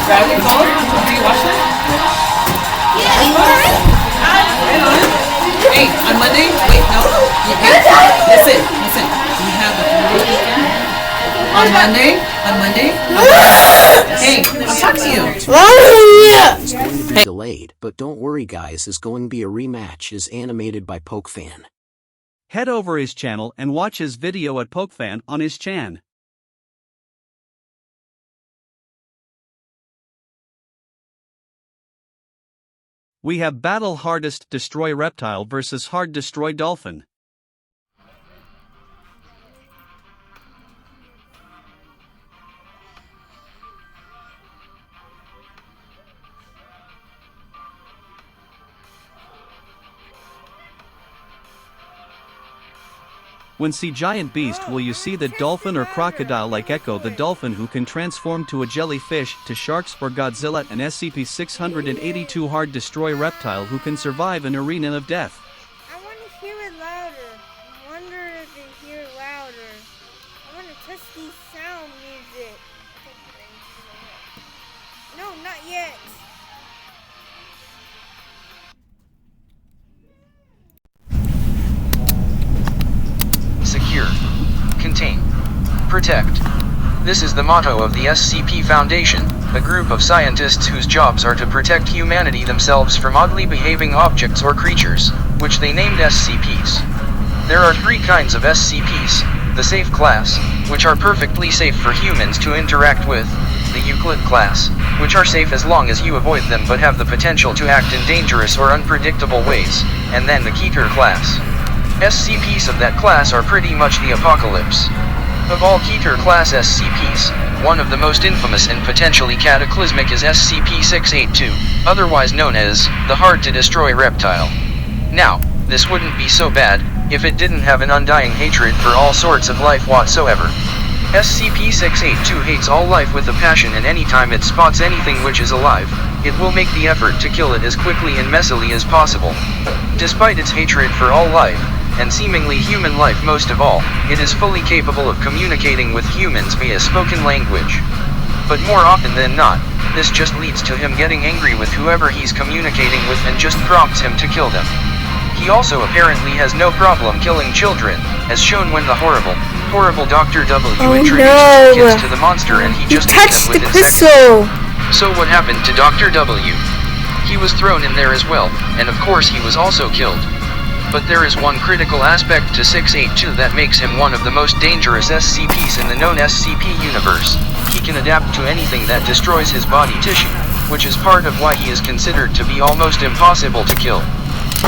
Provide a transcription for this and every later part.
Gravity Falls? Have you watched it? Hey, on Monday? Wait, no. Hey, listen. We have a 3-day weekend. On Monday. Hey, I'll talk to you. It's going to be delayed, but don't worry guys, it's going to be a rematch as animated by PokeFan. Head over his channel and watch his video at PokeFan on his chan. We have battle hardest destroy reptile versus hard destroy dolphin. When see giant beast will you see the dolphin or crocodile like Echo the dolphin who can transform to a jellyfish, to sharks or Godzilla, and SCP-682 hard destroy reptile who can survive an arena of death. I want to hear it louder. I wonder if they hear it louder. I want to test these sound music. No, not yet. Secure, contain, protect. This is the motto of the SCP Foundation, a group of scientists whose jobs are to protect humanity themselves from oddly behaving objects or creatures, which they named SCPs. There are 3 kinds of SCPs: the safe class, which are perfectly safe for humans to interact with; the Euclid class, which are safe as long as you avoid them but have the potential to act in dangerous or unpredictable ways; and then the Keter class. SCPs of that class are pretty much the apocalypse. Of all Keter class SCPs, one of the most infamous and potentially cataclysmic is SCP-682, otherwise known as the hard-to-destroy reptile. Now, this wouldn't be so bad if it didn't have an undying hatred for all sorts of life whatsoever. SCP-682 hates all life with a passion, and anytime it spots anything which is alive, it will make the effort to kill it as quickly and messily as possible. Despite its hatred for all life, and seemingly human life most of all, it is fully capable of communicating with humans via spoken language. But more often than not, this just leads to him getting angry with whoever he's communicating with and just prompts him to kill them. He also apparently has no problem killing children, as shown when the horrible Dr. W introduced kids to the monster and he just touched the crystal. So what happened to Dr. W? He was thrown in there as well, and of course he was also killed. But there is one critical aspect to 682 that makes him one of the most dangerous SCPs in the known SCP universe. He can adapt to anything that destroys his body tissue, which is part of why he is considered to be almost impossible to kill.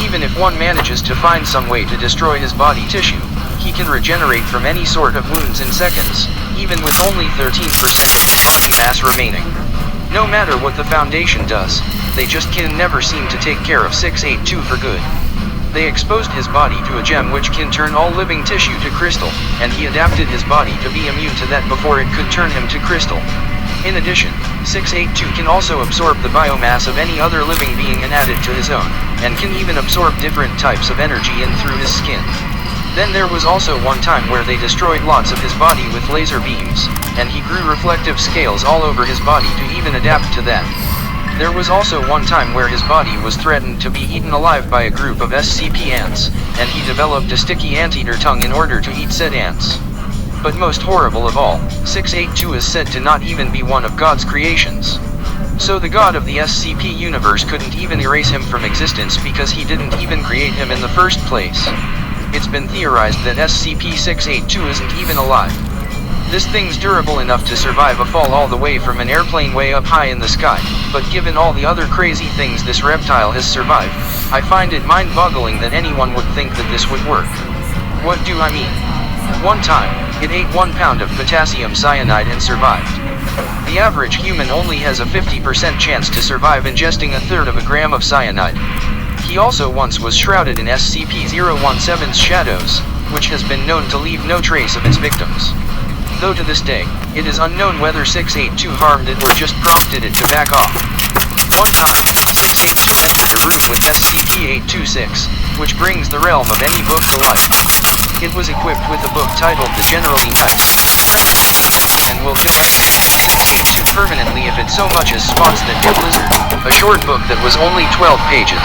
Even if one manages to find some way to destroy his body tissue, he can regenerate from any sort of wounds in seconds, even with only 13% of his body mass remaining. No matter what the Foundation does, they just can never seem to take care of 682 for good. They exposed his body to a gem which can turn all living tissue to crystal, and he adapted his body to be immune to that before it could turn him to crystal. In addition, 682 can also absorb the biomass of any other living being and add it to his own, and can even absorb different types of energy in through his skin. Then there was also one time where they destroyed lots of his body with laser beams, and he grew reflective scales all over his body to even adapt to that. There was also one time where his body was threatened to be eaten alive by a group of SCP ants, and he developed a sticky anteater tongue in order to eat said ants. But most horrible of all, 682 is said to not even be one of God's creations. So the God of the SCP universe couldn't even erase him from existence because he didn't even create him in the first place. It's been theorized that SCP-682 isn't even alive. This thing's durable enough to survive a fall all the way from an airplane way up high in the sky, but given all the other crazy things this reptile has survived, I find it mind-boggling that anyone would think that this would work. What do I mean? One time, it ate 1 pound of potassium cyanide and survived. The average human only has a 50% chance to survive ingesting 1/3 of a gram of cyanide. He also once was shrouded in SCP-017's shadows, which has been known to leave no trace of its victims. Though to this day, it is unknown whether 682 harmed it or just prompted it to back off. One time, 682 entered a room with SCP-826, which brings the realm of any book to life. It was equipped with a book titled The Generally Nice and will kill SCP-682 permanently if it so much as spots the dead lizard, a short book that was only 12 pages.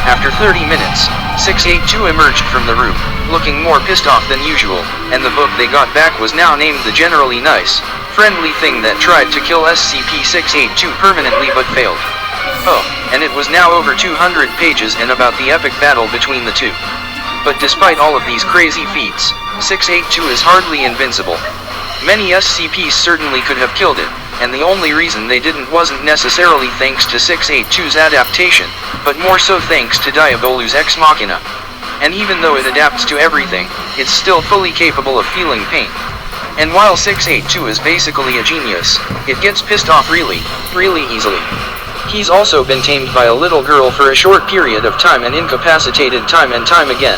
After 30 minutes, 682 emerged from the room, looking more pissed off than usual, and the book they got back was now named The Generally Nice, Friendly Thing That Tried to Kill SCP-682 Permanently But Failed. Oh, and it was now over 200 pages and about the epic battle between the two. But despite all of these crazy feats, 682 is hardly invincible. Many SCPs certainly could have killed it, and the only reason they didn't wasn't necessarily thanks to 682's adaptation, but more so thanks to Diabolu's Ex Machina. And even though it adapts to everything, it's still fully capable of feeling pain. And while 682 is basically a genius, it gets pissed off really easily. He's also been tamed by a little girl for a short period of time and incapacitated time and time again.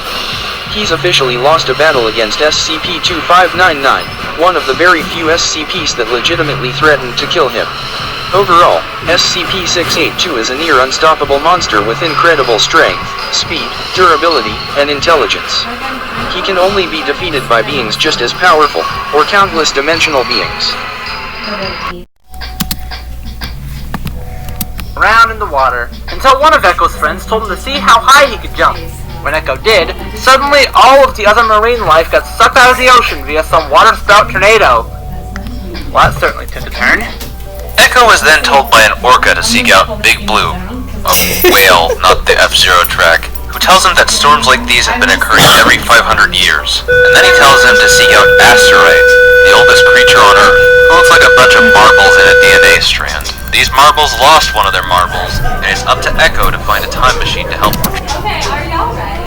He's officially lost a battle against SCP-2599, one of the very few SCPs that legitimately threatened to kill him. Overall, SCP-682 is a near unstoppable monster with incredible strength, speed, durability, and intelligence. He can only be defeated by beings just as powerful, or countless dimensional beings. Around in the water, until one of Echo's friends told him to see how high he could jump. When Echo did, suddenly all of the other marine life got sucked out of the ocean via some water spout tornado. Well, that certainly took a turn. Echo was then told by an orca to seek out Big Blue, a whale, not the F-Zero track, who tells him that storms like these have been occurring every 500 years. And then he tells him to seek out Asteroid, the oldest creature on Earth, who looks like a bunch of marbles in a DNA strand. These marbles lost one of their marbles, and it's up to Echo to find a time machine to help them. Okay, are y'all ready?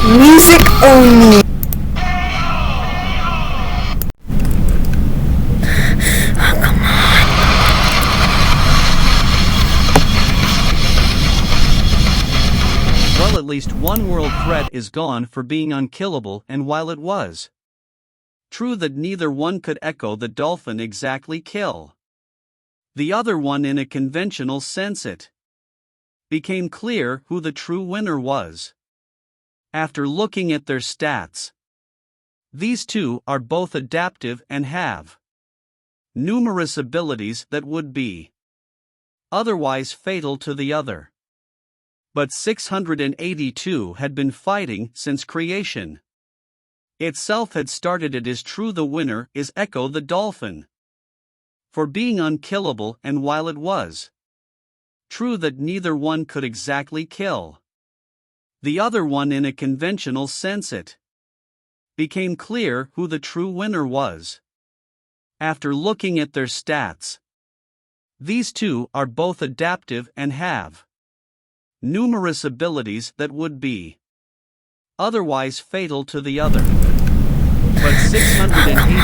Music only. Well, at least one world threat is gone for being unkillable, and while it was true that neither one could Echo the dolphin exactly kill the other one in a conventional sense, it became clear who the true winner was. After looking at their stats, these two are both adaptive and have numerous abilities that would be otherwise fatal to the other. But 682 had been fighting since creation itself had started. It is true the winner is Echo the dolphin for being unkillable, and while it was true that neither one could exactly kill the other one in a conventional sense, it became clear who the true winner was. After looking at their stats, these two are both adaptive and have numerous abilities that would be otherwise fatal to the other. But 682 had been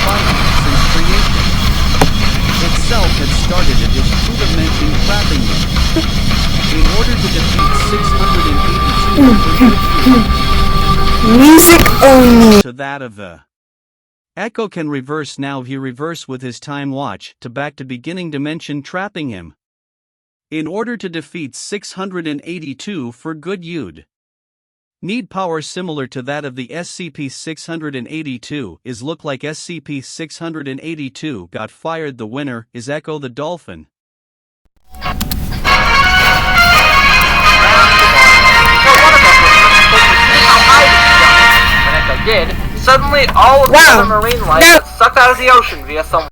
fighting since creation itself had started. It is true to mention trapping them. In order to defeat 682 Music only. to that of the Echo can reverse now. He reverse with his time watch to back to beginning dimension, trapping him. In order to defeat 682 for good, you'd Need power similar to that of the SCP-682 is look like SCP-682 got fired. The winner is Echo the Dolphin. When Echo did, suddenly all of the other marine life got sucked out of the ocean via some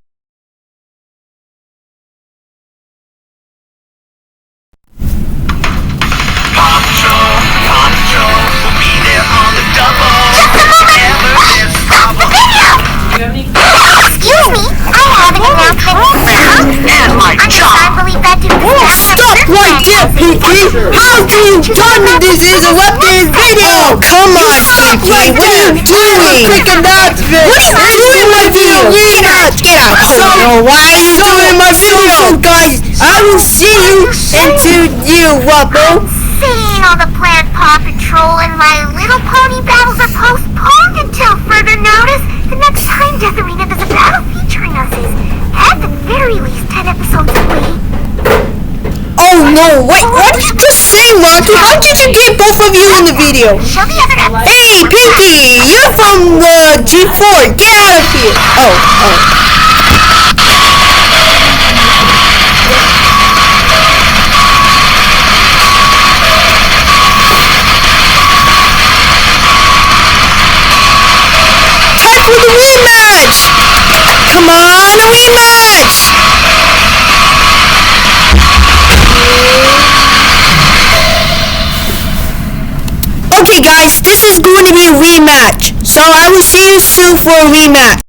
Excuse me, I have an announcement. and my I believe that to Stop right there, Pinky! How can you tell me this is a left-hand video? Come on, Pinky, what are you doing? What are you doing in my video? Get out! I don't know why you're doing my video, guys. I will see you into you, Wubbo. Seeing all the planned Paw Patrol and My Little Pony battles are postponed until further notice. The next time Death Arena does a battle featuring us is, at the very least, 10 episodes away. Oh no, wait, what did you just say, Monty? How did you get both of you in the video? Show the other episode. Hey, Pinky, you're from the G4. Get out of here. Oh. Time for the rematch! Come on, a rematch! Okay guys, this is going to be a rematch, so I will see you soon for a rematch.